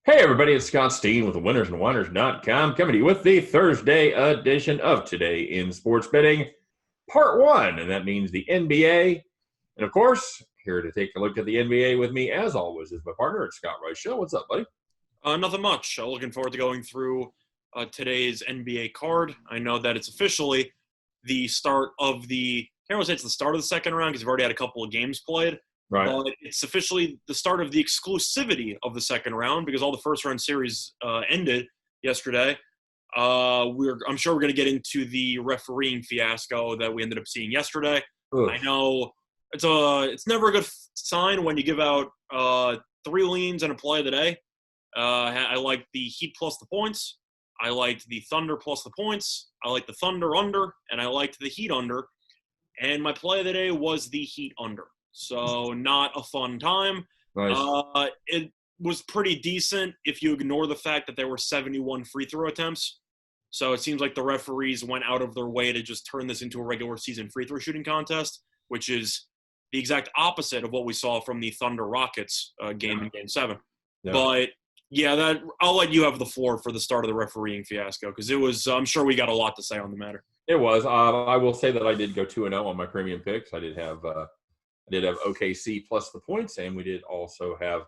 Hey everybody, it's Scott Steen with the winnersandwhiners.com coming to you with the Thursday edition of Today in Sports Betting, Part 1, and that means the NBA. And of course, here to take a look at the NBA with me, as always, is my partner, it's Scott Reichel. What's up, buddy? Nothing much. Looking forward to going through today's NBA card. I know that it's officially the start of the – I can't really say it's the start of the second round because we've already had a couple of games played. Right. But it's officially the start of the exclusivity of the second round because all the first-round series ended yesterday. I'm sure we're going to get into the refereeing fiasco that we ended up seeing yesterday. Oof. I know it's never a good sign when you give out three leans and a play of the day. I liked the Heat plus the points. I liked the Thunder plus the points. I liked the Thunder under, and I liked the Heat under. And my play of the day was the Heat under. So not a fun time. Nice. It was pretty decent if you ignore the fact that there were 71 free throw attempts. So it seems like the referees went out of their way to just turn this into a regular season free throw shooting contest, which is the exact opposite of what we saw from the Thunder Rockets game in Game 7. Yeah. But yeah, I'll let you have the floor for the start of the refereeing fiasco because it was. I'm sure we got a lot to say on the matter. It was. I will say that I did go 2-0 on my premium picks. I did have OKC plus the points, and we did also have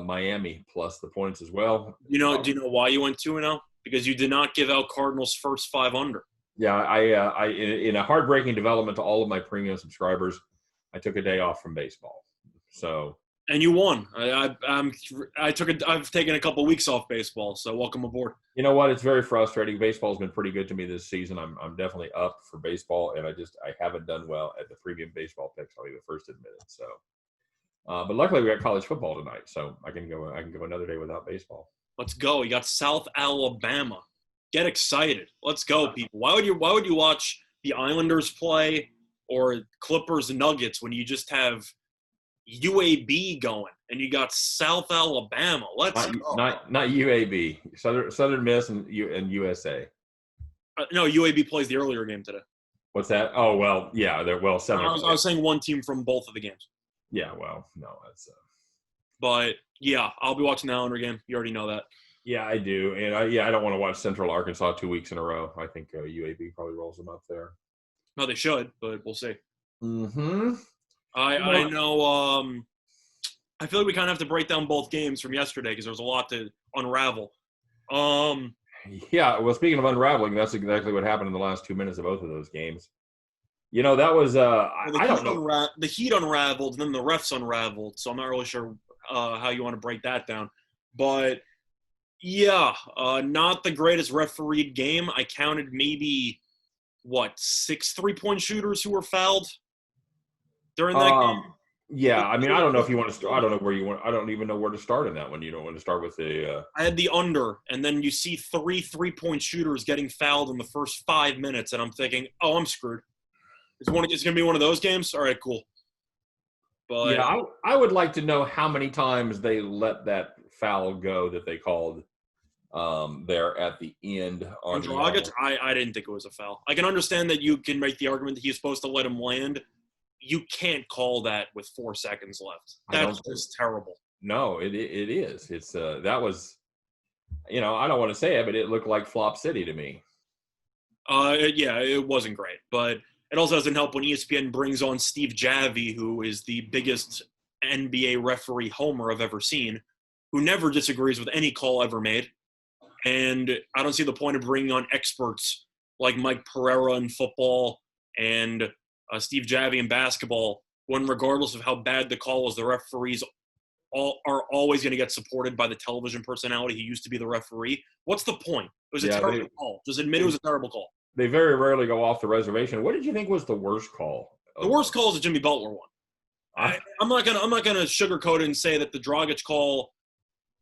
Miami plus the points as well. Do you know why you went 2-0? Because you did not give out Cardinals' first 5 under. Yeah, I in a heartbreaking development to all of my premium subscribers, I took a day off from baseball. So. And you won. I've taken a couple weeks off baseball, so welcome aboard. You know what? It's very frustrating. Baseball's been pretty good to me this season. I'm definitely up for baseball, and I haven't done well at the premium baseball picks. I'll be the first to admit it. So, but luckily we got college football tonight, so I can go another day without baseball. Let's go. You got South Alabama. Get excited. Let's go, people. Why would you watch the Islanders play or Clippers Nuggets when you just have UAB going and you got South Alabama? Let's go. Not UAB, Southern Miss and USA. No, UAB plays the earlier game today. What's that? Oh well, yeah, they're well. I was saying one team from both of the games. Yeah, well, no, that's. But yeah, I'll be watching the Islander game. You already know that. Yeah, I do, and I don't want to watch Central Arkansas 2 weeks in a row. I think UAB probably rolls them up there. No, they should, but we'll see. Mm-hmm. I know. I feel like we kind of have to break down both games from yesterday because there was a lot to unravel. Yeah, well, speaking of unraveling, that's exactly what happened in the last 2 minutes of both of those games. You know, that was I don't know. The Heat unraveled, and then the refs unraveled. So I'm not really sure how you want to break that down. But yeah, not the greatest refereed game. I counted maybe 6 3-point shooters who were fouled during that game. Yeah, I mean, I don't know if you want to start. I don't know where you want. I don't even know where to start in that one. You don't want to start with the. I had the under, and then you see 3 3-point shooters getting fouled in the first 5 minutes, and I'm thinking, oh, I'm screwed. It's going to be one of those games. All right, cool. But yeah, I would like to know how many times they let that foul go that they called there at the end on Dragic. I didn't think it was a foul. I can understand that you can make the argument that he's supposed to let him land. You can't call that with 4 seconds left. That's just terrible. No, it is. It's that was, I don't want to say it, but it looked like Flop City to me. Yeah, it wasn't great, but it also doesn't help when ESPN brings on Steve Javie, who is the biggest NBA referee homer I've ever seen, who never disagrees with any call ever made. And I don't see the point of bringing on experts like Mike Pereira in football and Steve Javie in basketball when, regardless of how bad the call is, the referees are always going to get supported by the television personality who used to be the referee. What's the point? It was a terrible call. Just admit it was a terrible call. They very rarely go off the reservation. What did you think was the worst call? The worst call is the Jimmy Butler one. I'm not gonna sugarcoat it and say that the Dragic call.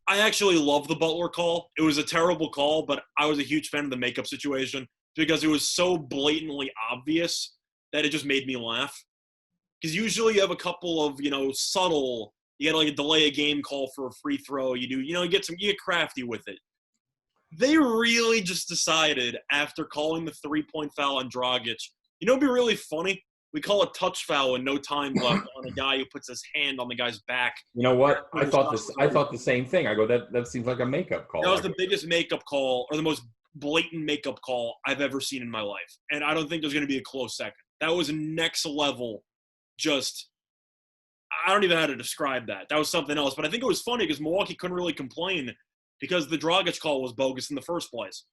I actually love the Butler call. It was a terrible call, but I was a huge fan of the makeup situation because it was so blatantly obvious that it just made me laugh. Because usually you have a couple of subtle. You got to delay a game call for a free throw. You get crafty with it. They really just decided after calling the 3-point foul on Dragic, it'd be really funny We call a touch foul and no time left on a guy who puts his hand on the guy's back. You know what? I thought the same thing. I go, that seems like a makeup call. That was the biggest makeup call, or the most blatant makeup call I've ever seen in my life. And I don't think there's going to be a close second. That was next level. Just, I don't even know how to describe that. That was something else. But I think it was funny because Milwaukee couldn't really complain because the Dragic call was bogus in the first place.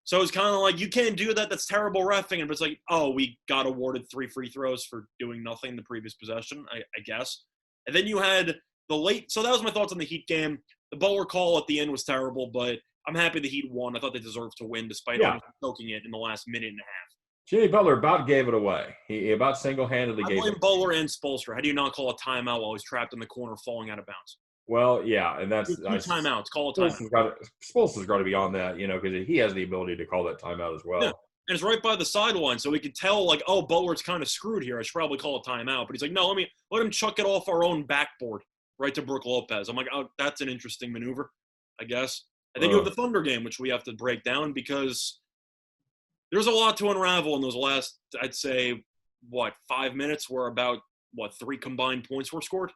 So it's kind of like, you can't do that. That's terrible reffing. And it's like, oh, we got awarded 3 free throws for doing nothing the previous possession, I guess. And then you had the late – so that was my thoughts on the Heat game. The Butler call at the end was terrible, but I'm happy the Heat won. I thought they deserved to win despite almost choking it in the last minute and a half. Jimmy Butler about gave it away. He about single-handedly gave it away. I blame Butler and Spoelstra. How do you not call a timeout while he's trapped in the corner falling out of bounds? Well, yeah, and that's – timeouts. Call a timeout. Spoelstra's got to be on that, because he has the ability to call that timeout as well. Yeah. And it's right by the sideline, so we could tell, like, oh, Butler's kind of screwed here. I should probably call a timeout. But he's like, no, let him chuck it off our own backboard right to Brook Lopez. I'm like, oh, that's an interesting maneuver, I guess. And then you have the Thunder game, which we have to break down because there's a lot to unravel in those last, I'd say, 5 minutes where about, 3 combined points were scored?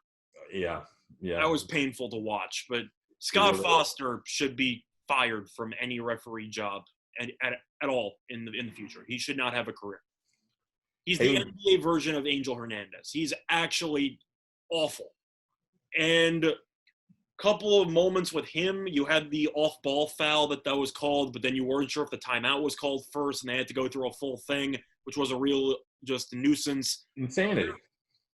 Yeah. That was painful to watch. But Scott Foster should be fired from any referee job at all in the future. He should not have a career. He's the NBA version of Angel Hernandez. He's actually awful. And a couple of moments with him, you had the off-ball foul that was called, but then you weren't sure if the timeout was called first, and they had to go through a full thing, which was a real just nuisance. Insanity.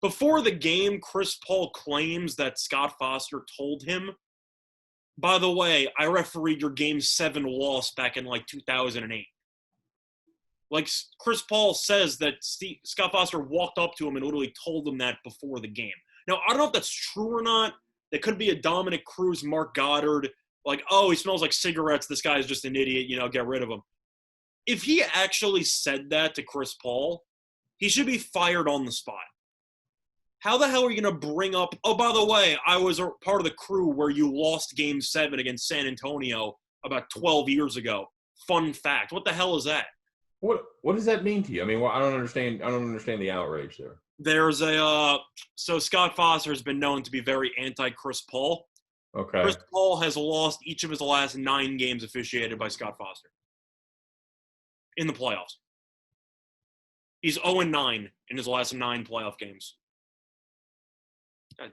Before the game, Chris Paul claims that Scott Foster told him, by the way, I refereed your Game 7 loss back in 2008. Chris Paul says that Scott Foster walked up to him and literally told him that before the game. Now, I don't know if that's true or not. There could be a Dominic Cruz, Mark Goddard, oh, he smells like cigarettes. This guy's just an idiot, get rid of him. If he actually said that to Chris Paul, he should be fired on the spot. How the hell are you going to bring up, oh, by the way, I was a part of the crew where you lost Game 7 against San Antonio about 12 years ago. Fun fact. What the hell is that? What does that mean to you? I don't understand the outrage there. There's so Scott Foster has been known to be very anti-Chris Paul. Okay. Chris Paul has lost each of his last 9 games officiated by Scott Foster in the playoffs. He's 0-9 in his last 9 playoff games. God damn.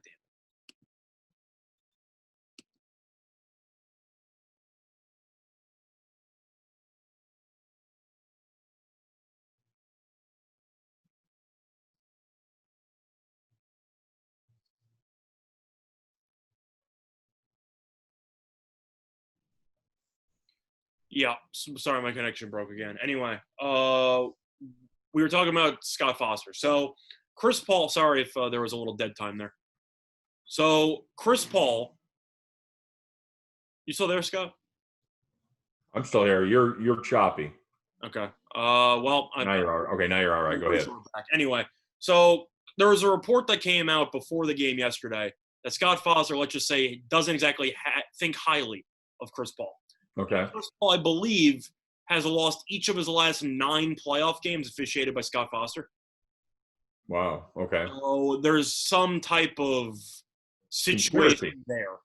Yeah, sorry, my connection broke again. Anyway, we were talking about Scott Foster. So Chris Paul, sorry if there was a little dead time there. So Chris Paul, you still there, Scott? I'm still here. You're choppy. Okay. Now you're all right. Okay, now you're all right. Go ahead. Anyway, so there was a report that came out before the game yesterday that Scott Foster, let's just say, doesn't exactly think highly of Chris Paul. Okay. Chris Paul, I believe, has lost each of his last 9 playoff games officiated by Scott Foster. Wow. Okay. So there's some type of situation there.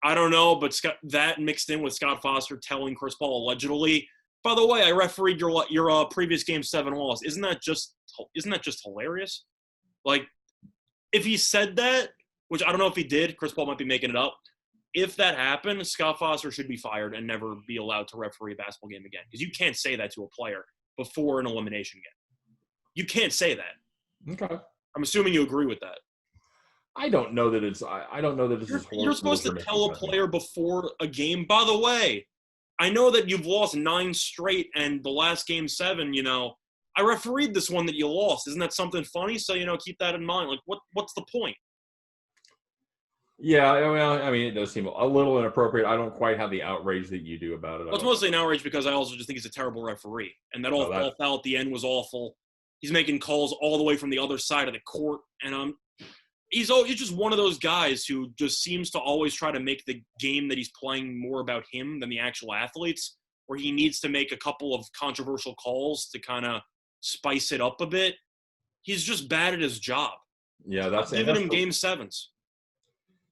I don't know, but that mixed in with Scott Foster telling Chris Paul allegedly, by the way, I refereed your previous Game 7 loss. Isn't that just hilarious? If he said that, which I don't know if he did, Chris Paul might be making it up. If that happened, Scott Foster should be fired and never be allowed to referee a basketball game again. Because you can't say that to a player before an elimination game. You can't say that. Okay. I'm assuming you agree with that. I don't know that it's. I don't know that this is. You're supposed to tell a player before a game. By the way, I know that you've lost 9 straight, and the last Game 7, I refereed this one that you lost. Isn't that something funny? So keep that in mind. What's the point? Yeah, it does seem a little inappropriate. I don't quite have the outrage that you do about it. Well, it's mostly an outrage because I also just think he's a terrible referee. And that off-ball foul at the end was awful. He's making calls all the way from the other side of the court. And he's just one of those guys who just seems to always try to make the game that he's playing more about him than the actual athletes, where he needs to make a couple of controversial calls to kind of spice it up a bit. He's just bad at his job. Yeah, that's giving him game sevens.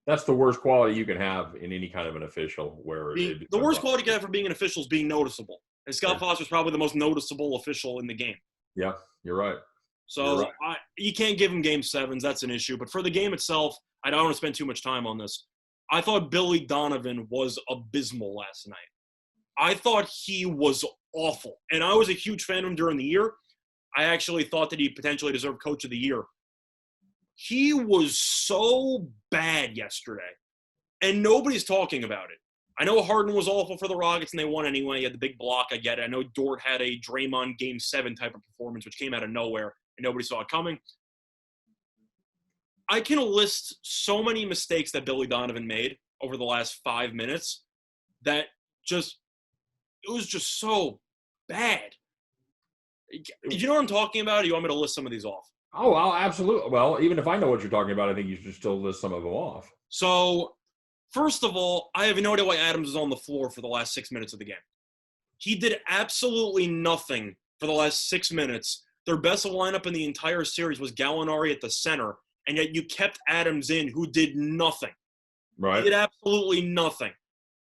That's the worst quality you can have in any kind of an official. The worst quality you can have for being an official is being noticeable. And Scott Foster's probably the most noticeable official in the game. Yeah, you're right. So you can't give him game sevens. That's an issue. But for the game itself, I don't want to spend too much time on this. I thought Billy Donovan was abysmal last night. I thought he was awful. And I was a huge fan of him during the year. I actually thought that he potentially deserved Coach of the Year. He was so bad yesterday, and nobody's talking about it. I know Harden was awful for the Rockets, and they won anyway. He had the big block. I get it. I know Dort had a Draymond Game 7 type of performance, which came out of nowhere, and nobody saw it coming. I can list so many mistakes that Billy Donovan made over the last 5 minutes that it was just so bad. Do you know what I'm talking about, or you want me to list some of these off? Oh, well, absolutely. Well, even if I know what you're talking about, I think you should still list some of them off. So, first of all, I have no idea why Adams was on the floor for the last 6 minutes of the game. He did absolutely nothing for the last 6 minutes. Their best lineup in the entire series was Gallinari at the center, and yet you kept Adams in, who did nothing. Right. He did absolutely nothing.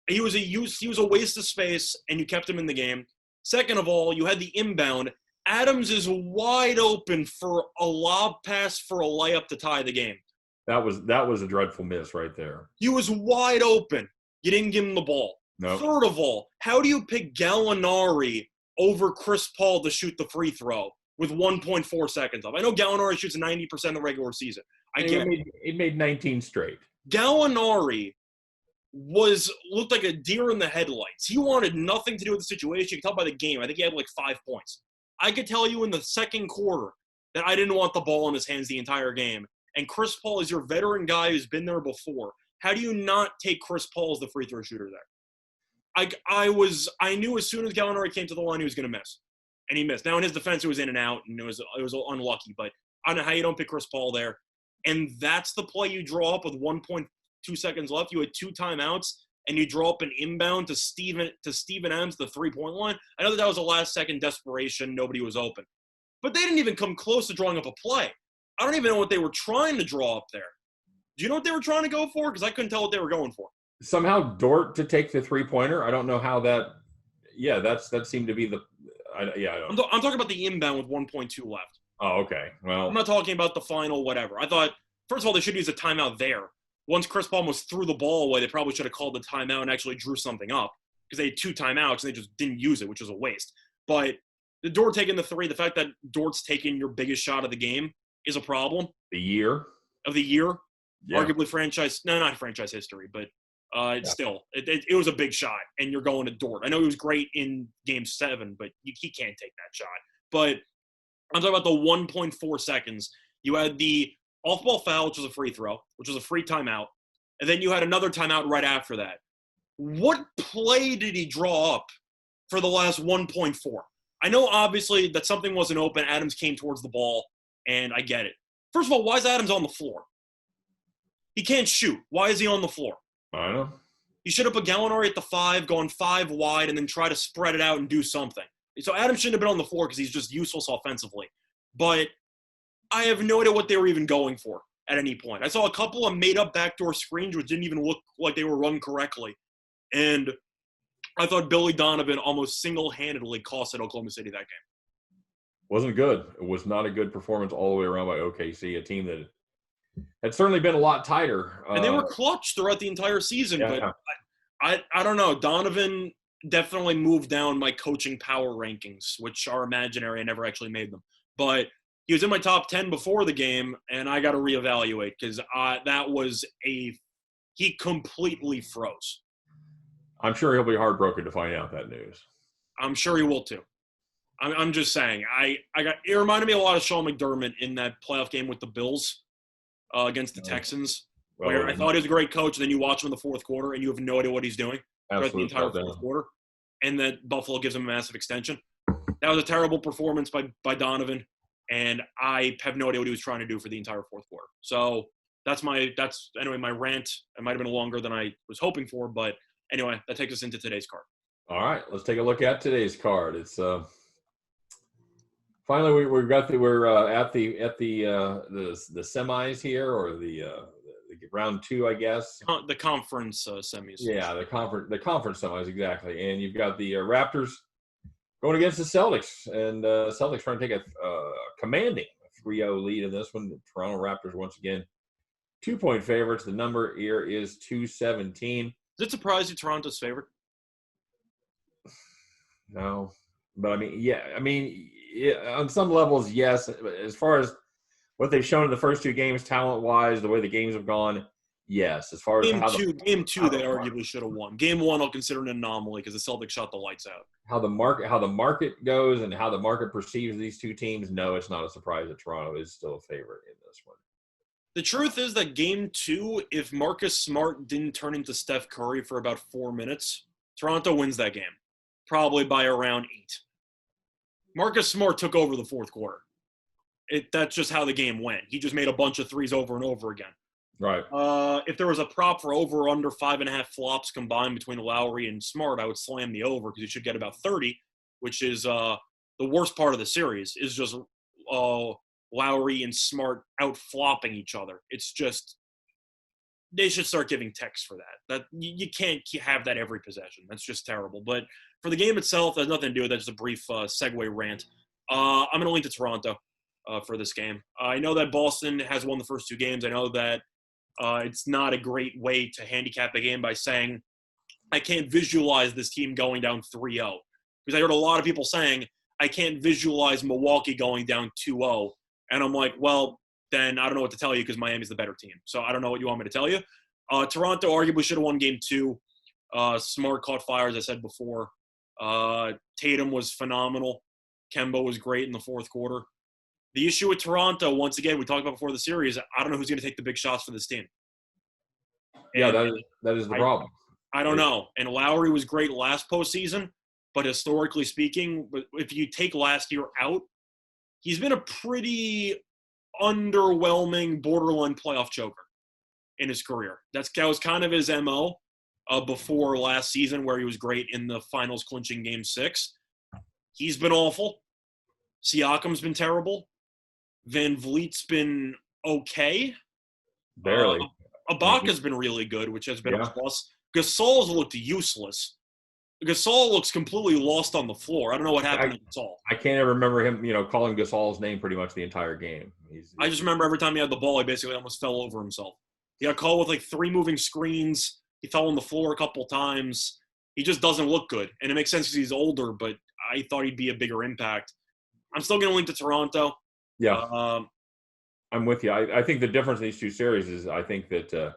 He was a waste of space, and you kept him in the game. Second of all, you had the inbound. Adams is wide open for a lob pass for a layup to tie the game. That was a dreadful miss right there. He was wide open. You didn't give him the ball. Nope. Third of all, how do you pick Gallinari over Chris Paul to shoot the free throw with 1.4 seconds left? I know Gallinari shoots 90% of the regular season. It made 19 straight. Gallinari looked like a deer in the headlights. He wanted nothing to do with the situation. You can tell by the game. I think he had like 5 points. I could tell you in the second quarter that I didn't want the ball in his hands the entire game. And Chris Paul is your veteran guy who's been there before. How do you not take Chris Paul as the free throw shooter there? I knew as soon as Gallinari came to the line he was going to miss. And he missed. Now in his defense it was in and out and it was unlucky, but I don't know how you don't pick Chris Paul there. And that's the play you draw up with 1.2 seconds left. You had 2 timeouts. And you draw up an inbound to Steven Adams, the 3-point line. I know that was a last-second desperation. Nobody was open. But they didn't even come close to drawing up a play. I don't even know what they were trying to draw up there. Do you know what they were trying to go for? Because I couldn't tell what they were going for. Somehow Dort to take the three-pointer. I don't know how that – yeah, that seemed to be the – I don't I'm talking about the inbound with 1.2 left. Oh, okay. Well – I'm not talking about the final whatever. I thought, first of all, they should use a timeout there. Once Chris Paul almost threw the ball away, they probably should have called the timeout and actually drew something up because they had 2 timeouts and they just didn't use it, which was a waste. But the Dort taking the 3, the fact that Dort's taking your biggest shot of the game is a problem. The year? Of the year. Yeah. Arguably not franchise history, but still, it was a big shot, and you're going to Dort. I know he was great in Game 7, but he can't take that shot. But I'm talking about the 1.4 seconds. You had the off-ball foul, which was a free throw, which was a free timeout. And then you had another timeout right after that. What play did he draw up for the last 1.4? I know, obviously, that something wasn't open. Adams came towards the ball, and I get it. First of all, why is Adams on the floor? He can't shoot. Why is he on the floor? I don't know. He should have put Gallinari at the 5, gone 5 wide, and then try to spread it out and do something. So Adams shouldn't have been on the floor because he's just useless offensively. But I have no idea what they were even going for at any point. I saw a couple of made-up backdoor screens which didn't even look like they were run correctly. And I thought Billy Donovan almost single-handedly costed Oklahoma City that game. Wasn't good. It was not a good performance all the way around by OKC, a team that had certainly been a lot tighter. And they were clutch throughout the entire season. Yeah. But I don't know. Donovan definitely moved down my coaching power rankings, which are imaginary. I never actually made them. But he was in my top 10 before the game, and I got to reevaluate because he completely froze. I'm sure he'll be heartbroken to find out that news. I'm sure he will too. I'm just saying. It reminded me a lot of Sean McDermott in that playoff game with the Bills against the Texans, where I thought he was a great coach, and then you watch him in the fourth quarter, and you have no idea what he's doing throughout the entire fourth quarter, and that Buffalo gives him a massive extension. That was a terrible performance by Donovan. And I have no idea what he was trying to do for the entire fourth quarter. So that's my rant. It might have been longer than I was hoping for, but anyway, that takes us into today's card. All right, let's take a look at today's card. It's Finally, we're at the semis here, or the round 2, I guess. The conference semis. Yeah, the conference semis, exactly. And you've got the Raptors going against the Celtics, and Celtics trying to take a commanding 3-0 lead in this one. The Toronto Raptors once again 2-point favorites. The number here is 217. Does it surprise you Toronto's favorite? No, but on some levels, yes. As far as what they've shown in the first 2 games, talent-wise, the way the games have gone, yes. As far as game two, they arguably should have won. Game 1, I'll consider an anomaly because the Celtics shot the lights out. How the market goes and how the market perceives these 2 teams, no, it's not a surprise that Toronto is still a favorite in this one. The truth is that Game 2, if Marcus Smart didn't turn into Steph Curry for about 4 minutes, Toronto wins that game, probably by around 8. Marcus Smart took over the fourth quarter. That's just how the game went. He just made a bunch of threes over and over again. Right. If there was a prop for over or under 5.5 flops combined between Lowry and Smart, I would slam the over because you should get about 30, which is the worst part of the series, is just Lowry and Smart out-flopping each other. It's just they should start giving texts for that. That you can't have that every possession. That's just terrible. But for the game itself, that's nothing to do with that. Just a brief segue rant. I'm going to lean to Toronto for this game. I know that Boston has won the first 2 games. I know that it's not a great way to handicap a game by saying I can't visualize this team going down 3-0. Because I heard a lot of people saying I can't visualize Milwaukee going down 2-0. And I'm like, well, then I don't know what to tell you because Miami's the better team. So I don't know what you want me to tell you. Toronto arguably should have won game 2. Smart caught fire, as I said before. Tatum was phenomenal. Kemba was great in the fourth quarter. The issue with Toronto, once again, we talked about before the series, I don't know who's going to take the big shots for this team. Yeah, that is the problem. I don't know. And Lowry was great last postseason, but historically speaking, if you take last year out, he's been a pretty underwhelming borderline playoff choker in his career. That was kind of his MO before last season where he was great in the finals clinching game 6. He's been awful. Siakam's been terrible. Van Vliet's been okay. Barely. Ibaka's been really good, which has been a plus. Gasol's looked useless. Gasol looks completely lost on the floor. I don't know what happened to Gasol. I can't ever remember him, calling Gasol's name pretty much the entire game. I just remember every time he had the ball, he basically almost fell over himself. He got caught with like 3 moving screens. He fell on the floor a couple times. He just doesn't look good. And it makes sense because he's older, but I thought he'd be a bigger impact. I'm still going to link to Toronto. Yeah. I'm with you. I think the difference in these 2 series is I think that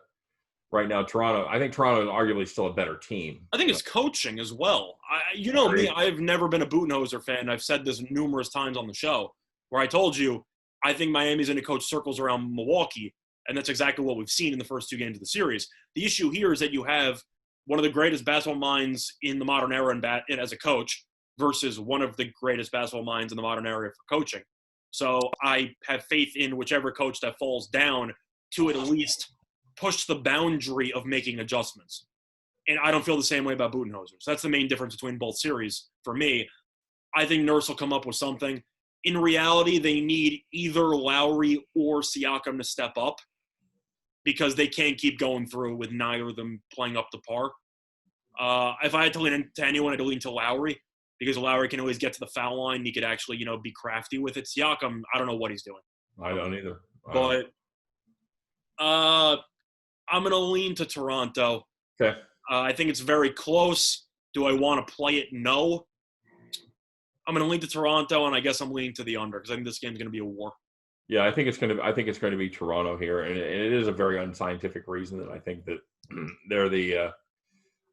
right now Toronto is arguably still a better team. I think it's coaching as well. Me, I've never been a Budenholzer fan. I've said this numerous times on the show where I told you I think Miami's going to coach circles around Milwaukee, and that's exactly what we've seen in the first 2 games of the series. The issue here is that you have one of the greatest basketball minds in the modern era and as a coach versus one of the greatest basketball minds in the modern era for coaching. So I have faith in whichever coach that falls down to at least push the boundary of making adjustments. And I don't feel the same way about Budenholzer. So that's the main difference between both series for me. I think Nurse will come up with something. In reality, they need either Lowry or Siakam to step up because they can't keep going through with neither of them playing up to par. If I had to lean to anyone, I'd lean to Lowry because Lowry can always get to the foul line. He could actually, be crafty with it. Siakam, I don't know what he's doing. I don't either. But I'm going to lean to Toronto. Okay. I think it's very close. Do I want to play it? No. I'm going to lean to Toronto, and I guess I'm leaning to the under because I think this game's going to be a war. Yeah, I think it's going to be Toronto here, and it is a very unscientific reason that I think that they're the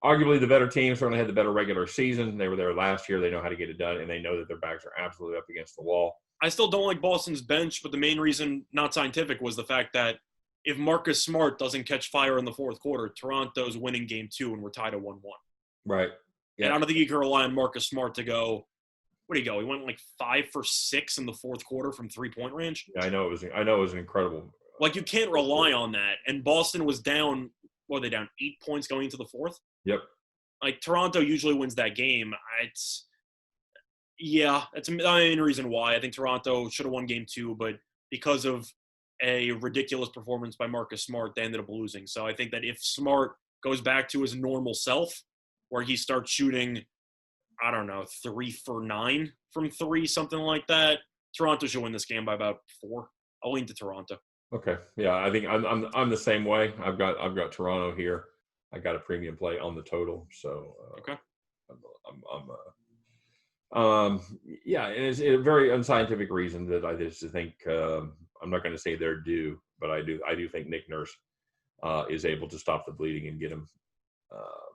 arguably the better team. Certainly had the better regular season. They were there last year. They know how to get it done, and they know that their backs are absolutely up against the wall. I still don't like Boston's bench, but the main reason, not scientific, was the fact that if Marcus Smart doesn't catch fire in the fourth quarter, Toronto's winning game 2, and we're tied at 1-1. Right. Yeah. And I don't think you can rely on Marcus Smart to go. Where did he go? He went like 5 for 6 in the fourth quarter from 3-point range. Yeah, I know it was an incredible. Like you can't rely on that. And Boston was down. What were they down? 8 points going into the fourth. Yep. Like Toronto usually wins that game. Yeah, that's the main reason why. I think Toronto should have won game 2, but because of a ridiculous performance by Marcus Smart, they ended up losing. So I think that if Smart goes back to his normal self, where he starts shooting, I don't know, 3 for 9 from 3, something like that, Toronto should win this game by about 4. I'll lean to Toronto. Okay, yeah, I think I'm the same way. I've got Toronto here. I got a premium play on the total, so Okay. Yeah, and it's a very unscientific reason that I just think I'm not going to say they're due, but I do think Nick Nurse is able to stop the bleeding and get him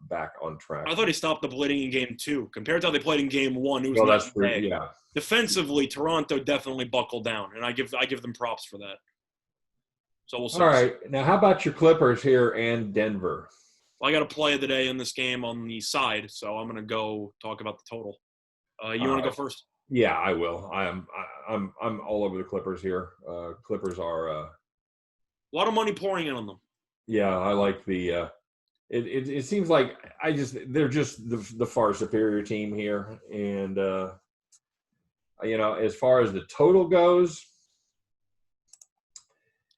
back on track. I thought he stopped the bleeding in game 2 compared to how they played in game 1. It was that's true. Yeah. Defensively, Toronto definitely buckled down, and I give them props for that. So we'll see. All right, now how about your Clippers here and Denver? Well, I got a play of the day in this game on the side, so I'm going to go talk about the total. You want to go first? Yeah, I will. I'm all over the Clippers here. Clippers are a lot of money pouring in on them. Yeah, I like the. It seems like they're just the far superior team here, and as far as the total goes,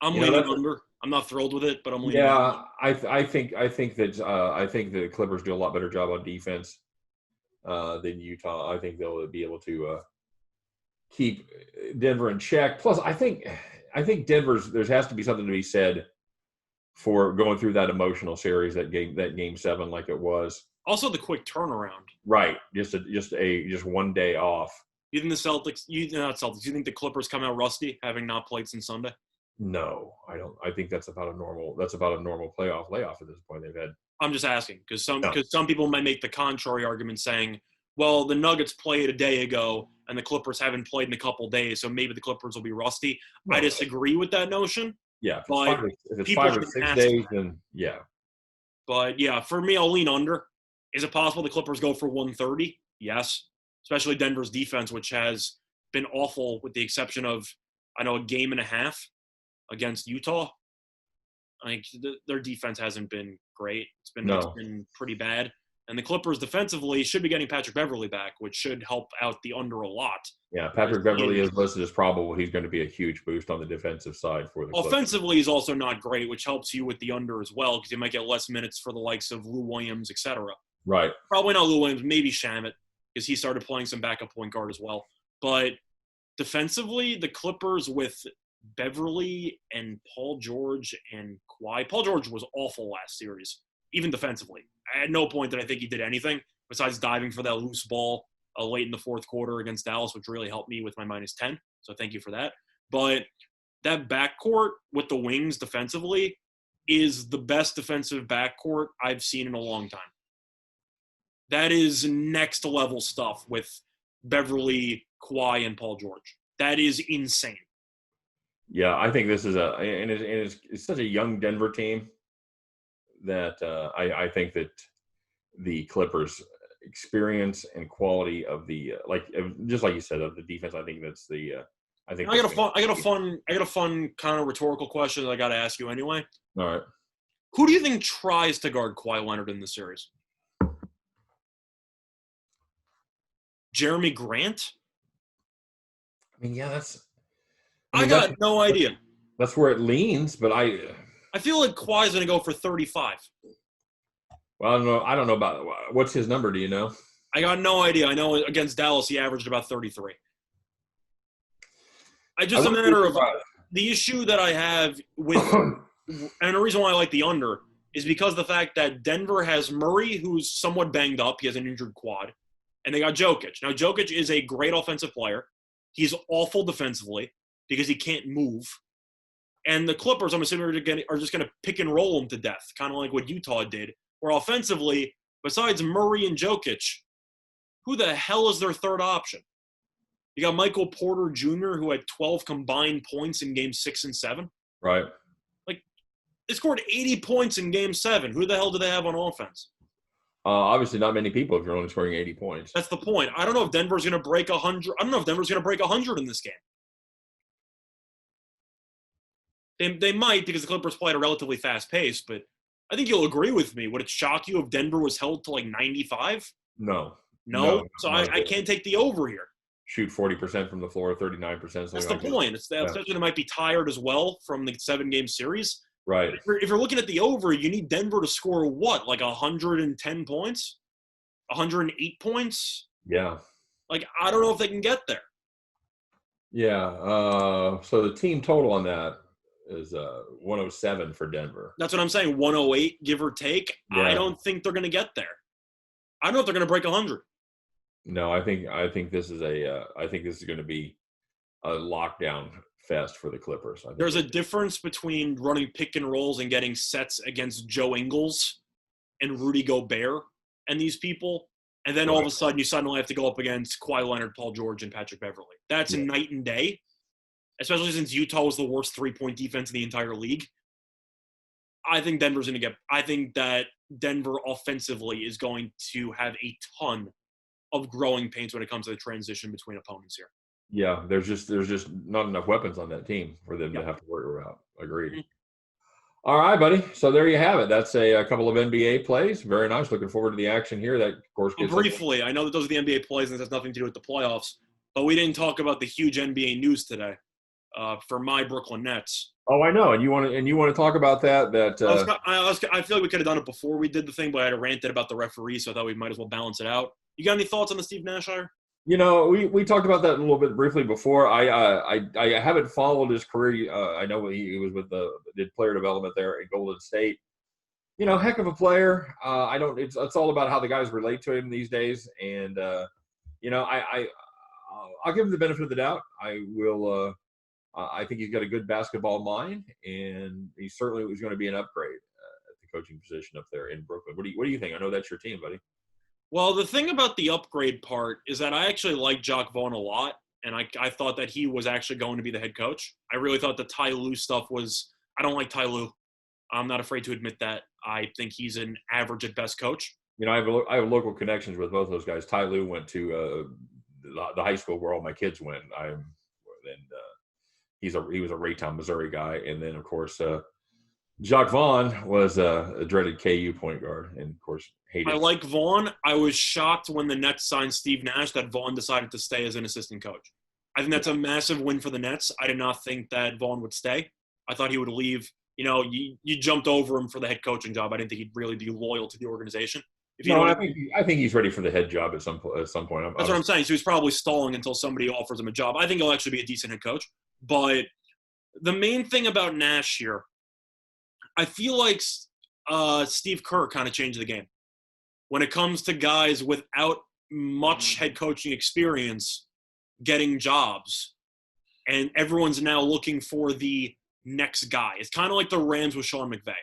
I'm leaning under. I'm not thrilled with it, but I'm leaning. Yeah, I think the Clippers do a lot better job on defense than Utah. I think they'll be able to keep Denver in check. Plus, I think there has to be something to be said for going through that emotional series, that game 7, like it was. Also, the quick turnaround. Right, just one day off. You think the Celtics? You think the Clippers come out rusty, having not played since Sunday? No, I don't. I think that's about a normal playoff layoff at this point they've had. I'm just asking because some people might make the contrary argument, saying, well, the Nuggets played a day ago and the Clippers haven't played in a couple days, so maybe the Clippers will be rusty. No. I disagree with that notion. Yeah, if it's 5 or 6 days, then yeah. But yeah, for me, I'll lean under. Is it possible the Clippers go for 130? Yes, especially Denver's defense, which has been awful with the exception of, I know, a game and a half against Utah. Like their defense hasn't been great. It's been pretty bad. And the Clippers defensively should be getting Patrick Beverley back, which should help out the under a lot. Yeah, Patrick Beverley is listed as probable. He's going to be a huge boost on the defensive side for the Clippers. Offensively, he's also not great, which helps you with the under as well, because you might get less minutes for the likes of Lou Williams, etc. Right. Probably not Lou Williams, maybe Shamet, because he started playing some backup point guard as well. But defensively, the Clippers with Beverley and Paul George and Kawhi. Paul George was awful last series, even defensively. At no point did I think he did anything besides diving for that loose ball late in the fourth quarter against Dallas, which really helped me with my -10. So thank you for that. But that backcourt with the wings defensively is the best defensive backcourt I've seen in a long time. That is next level stuff with Beverly, Kawhi, and Paul George. That is insane. Yeah, I think this is it's such a young Denver team that I think that the Clippers' experience and quality of the just like you said, of the defense, I think that's the I think I got a fun kind of rhetorical question that I got to ask you anyway. All right. Who do you think tries to guard Kawhi Leonard in this series? Jeremy Grant? I mean, yeah, I got no idea. That's where it leans, but I feel like Kawhi's going to go for 35. Well, I don't know about what's his number. Do you know? I got no idea. I know against Dallas he averaged about 33. A matter of the issue that I have with, and the reason why I like the under is because the fact that Denver has Murray, who's somewhat banged up. He has an injured quad, and they got Jokic. Now Jokic is a great offensive player. He's awful defensively because he can't move. And the Clippers, I'm assuming, are just going to pick and roll him to death, kind of like what Utah did. Where offensively, besides Murray and Jokic, who the hell is their third option? You got Michael Porter Jr., who had 12 combined points in Games 6 and 7. Right. Like, they scored 80 points in Game 7. Who the hell do they have on offense? Obviously not many people if you're only scoring 80 points. That's the point. I don't know if Denver's going to break 100. I don't know if Denver's going to break 100 in this game. They might because the Clippers play at a relatively fast pace, but I think you'll agree with me. Would it shock you if Denver was held to like 95? No. So I can't take the over here. shoot 40% from the floor, 39%. That's the point. It's that especially they might be tired as well from the 7-game series. Right. If you're looking at the over, you need Denver to score what, like 110 points, 108 points. Yeah. Like I don't know if they can get there. Yeah. So the team total on that is 107 for Denver. That's what I'm saying. 108, give or take. Yeah. I don't think they're going to get there. I don't know if they're going to break 100. No, I think this is going to be a lockdown fest for the Clippers. There's a difference between running pick and rolls and getting sets against Joe Ingles and Rudy Gobert and these people. And then all of a sudden you suddenly have to go up against Kawhi Leonard, Paul George, and Patrick Beverley. That's night and day, especially since Utah was the worst three-point defense in the entire league. I think that Denver offensively is going to have a ton of growing pains when it comes to the transition between opponents here. Yeah, there's just not enough weapons on that team for them to have to worry about. Agreed. Mm-hmm. All right, buddy. So there you have it. That's a couple of NBA plays. Very nice. Looking forward to the action here. That, of course, gets briefly. I know that those are the NBA plays, and this has nothing to do with the playoffs. But we didn't talk about the huge NBA news today for my Brooklyn Nets. Oh, I know. And you want to talk about that? I feel like we could have done it before we did the thing, but I had ranted about the referee, so I thought we might as well balance it out. You got any thoughts on the Steve Nash hire? You know, we talked about that a little bit briefly before. I haven't followed his career. I know he was did player development there at Golden State. You know, heck of a player. It's all about how the guys relate to him these days. And you know, I'll give him the benefit of the doubt. I will. I think he's got a good basketball mind, and he certainly was going to be an upgrade at the coaching position up there in Brooklyn. What do you think? I know that's your team, buddy. Well, the thing about the upgrade part is that I actually like Jacques Vaughn a lot, and I thought that he was actually going to be the head coach. I really thought the Ty Lue stuff was – I don't like Ty Lue. I'm not afraid to admit that. I think he's an average at best coach. You know, I have local connections with both those guys. Ty Lue went to the high school where all my kids went. He was a Raytown, Missouri guy. And then, of course, Jacques Vaughn was a dreaded KU point guard, and of course hated. I like Vaughn. I was shocked when the Nets signed Steve Nash that Vaughn decided to stay as an assistant coach. I think that's a massive win for the Nets. I did not think that Vaughn would stay. I thought he would leave. You know, you jumped over him for the head coaching job. I didn't think he'd really be loyal to the organization. I think he's ready for the head job at some point. That's what I'm saying. So he's probably stalling until somebody offers him a job. I think he'll actually be a decent head coach. But the main thing about Nash here, I feel like Steve Kerr kind of changed the game. When it comes to guys without much head coaching experience getting jobs, and everyone's now looking for the next guy. It's kind of like the Rams with Sean McVay.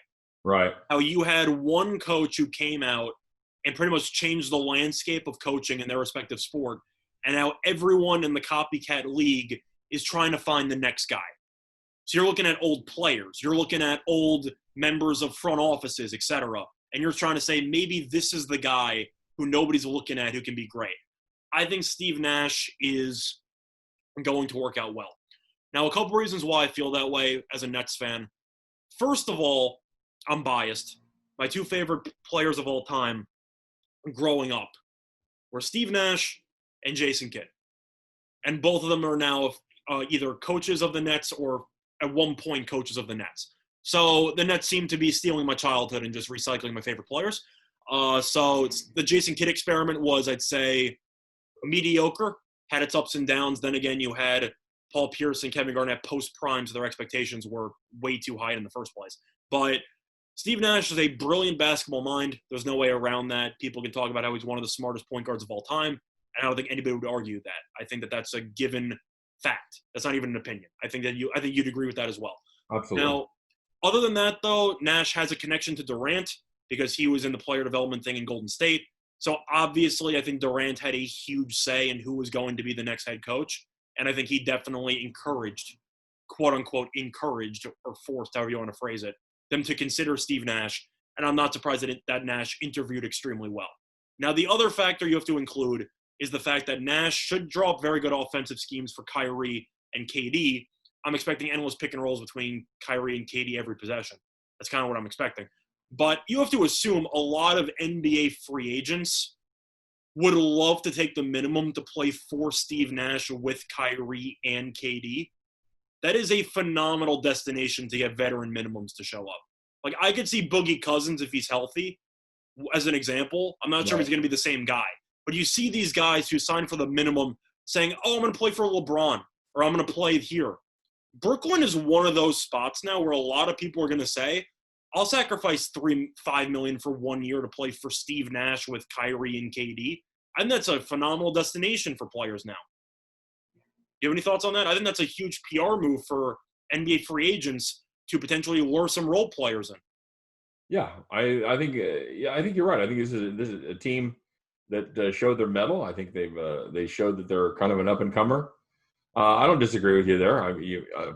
Right. How you had one coach who came out and pretty much changed the landscape of coaching in their respective sport, and now everyone in the copycat league is trying to find the next guy. So you're looking at old players. You're looking at old members of front offices, et cetera. And you're trying to say, maybe this is the guy who nobody's looking at who can be great. I think Steve Nash is going to work out well. Now, a couple reasons why I feel that way as a Nets fan. First of all, I'm biased. My two favorite players of all time growing up were Steve Nash and Jason Kidd. And both of them are now either coaches of the Nets or at one point coaches of the Nets. So the Nets seem to be stealing my childhood and just recycling my favorite players. So the Jason Kidd experiment was, I'd say, mediocre, had its ups and downs. Then again, you had Paul Pierce and Kevin Garnett post-prime, so their expectations were way too high in the first place. But Steve Nash is a brilliant basketball mind. There's no way around that. People can talk about how he's one of the smartest point guards of all time, and I don't think anybody would argue that. I think that that's a given fact. That's not even an opinion. I think you'd agree with that as well. Absolutely. Now, other than that, though, Nash has a connection to Durant because he was in the player development thing in Golden State. So obviously, I think Durant had a huge say in who was going to be the next head coach. And I think he definitely encouraged, quote unquote, encouraged or forced, however you want to phrase it, them to consider Steve Nash. And I'm not surprised that Nash interviewed extremely well. Now, the other factor you have to include is the fact that Nash should draw up very good offensive schemes for Kyrie and KD. I'm expecting endless pick and rolls between Kyrie and KD every possession. That's kind of what I'm expecting. But you have to assume a lot of NBA free agents would love to take the minimum to play for Steve Nash with Kyrie and KD. That is a phenomenal destination to get veteran minimums to show up. Like, I could see Boogie Cousins if he's healthy, as an example. I'm not sure if he's going to be the same guy. But you see these guys who sign for the minimum saying, oh, I'm going to play for LeBron, or I'm going to play here. Brooklyn is one of those spots now where a lot of people are going to say, I'll sacrifice $5 million for 1 year to play for Steve Nash with Kyrie and KD. I think that's a phenomenal destination for players now. You have any thoughts on that? I think that's a huge PR move for NBA free agents to potentially lure some role players in. Yeah, I think you're right. I think this is a team that showed their mettle. I think they showed that they're kind of an up and comer. I don't disagree with you there.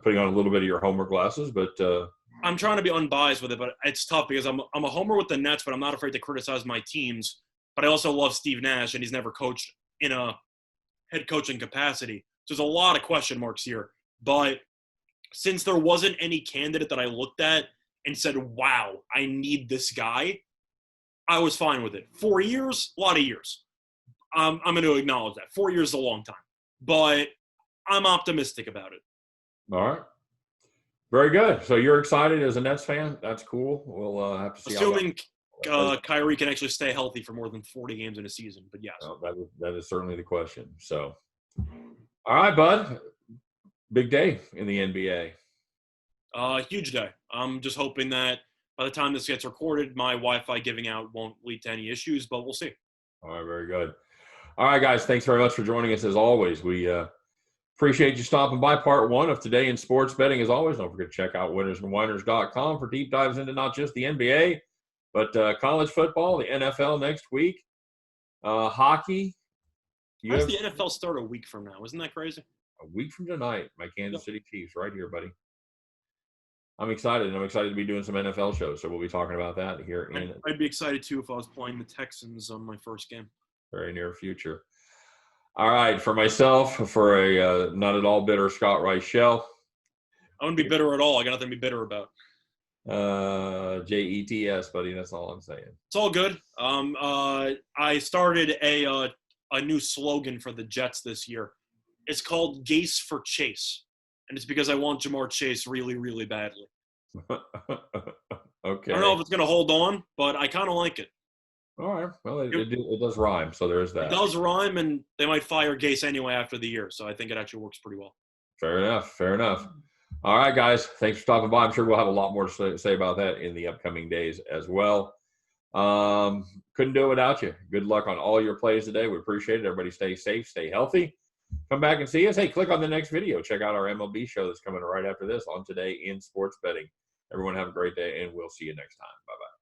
Putting on a little bit of your homework glasses, but I'm trying to be unbiased with it, but it's tough because I'm a homer with the Nets, but I'm not afraid to criticize my teams. But I also love Steve Nash, and he's never coached in a head coaching capacity. So there's a lot of question marks here. But since there wasn't any candidate that I looked at and said, wow, I need this guy, I was fine with it. 4 years, a lot of years. I'm going to acknowledge that. 4 years is a long time. But I'm optimistic about it. All right. Very good. So you're excited as a Nets fan? That's cool. We'll have to see. Assuming Kyrie can actually stay healthy for more than 40 games in a season. But yes. Well, that is certainly the question. So, all right, bud. Big day in the NBA. Huge day. I'm just hoping that by the time this gets recorded, my Wi-Fi giving out won't lead to any issues, but we'll see. All right, very good. All right, guys, thanks very much for joining us as always. We appreciate you stopping by part one of Today in Sports Betting. As always, don't forget to check out winnersandwhiners.com for deep dives into not just the NBA, but college football, the NFL next week, hockey. How does the NFL start a week from now? Isn't that crazy? A week from tonight, my Kansas City Chiefs right here, buddy. I'm excited, and I'm excited to be doing some NFL shows, so we'll be talking about that here in I'd be excited, too, if I was playing the Texans on my first game. Very near future. All right, for myself, for a not at all bitter Scott Reichel. I wouldn't be bitter at all. I got nothing to be bitter about. JETS, buddy, that's all I'm saying. It's all good. I started a new slogan for the Jets this year. It's called Gase for Chase. And it's because I want Jamar Chase really, really badly. Okay. I don't know if it's going to hold on, but I kind of like it. All right. Well, it does rhyme, so there's that. It does rhyme, and they might fire Gase anyway after the year, so I think it actually works pretty well. Fair enough. All right, guys. Thanks for stopping by. I'm sure we'll have a lot more to say about that in the upcoming days as well. Couldn't do it without you. Good luck on all your plays today. We appreciate it. Everybody stay safe, stay healthy. Come back and see us. Hey, click on the next video. Check out our MLB show that's coming right after this on Today in Sports Betting. Everyone have a great day, and we'll see you next time. Bye-bye.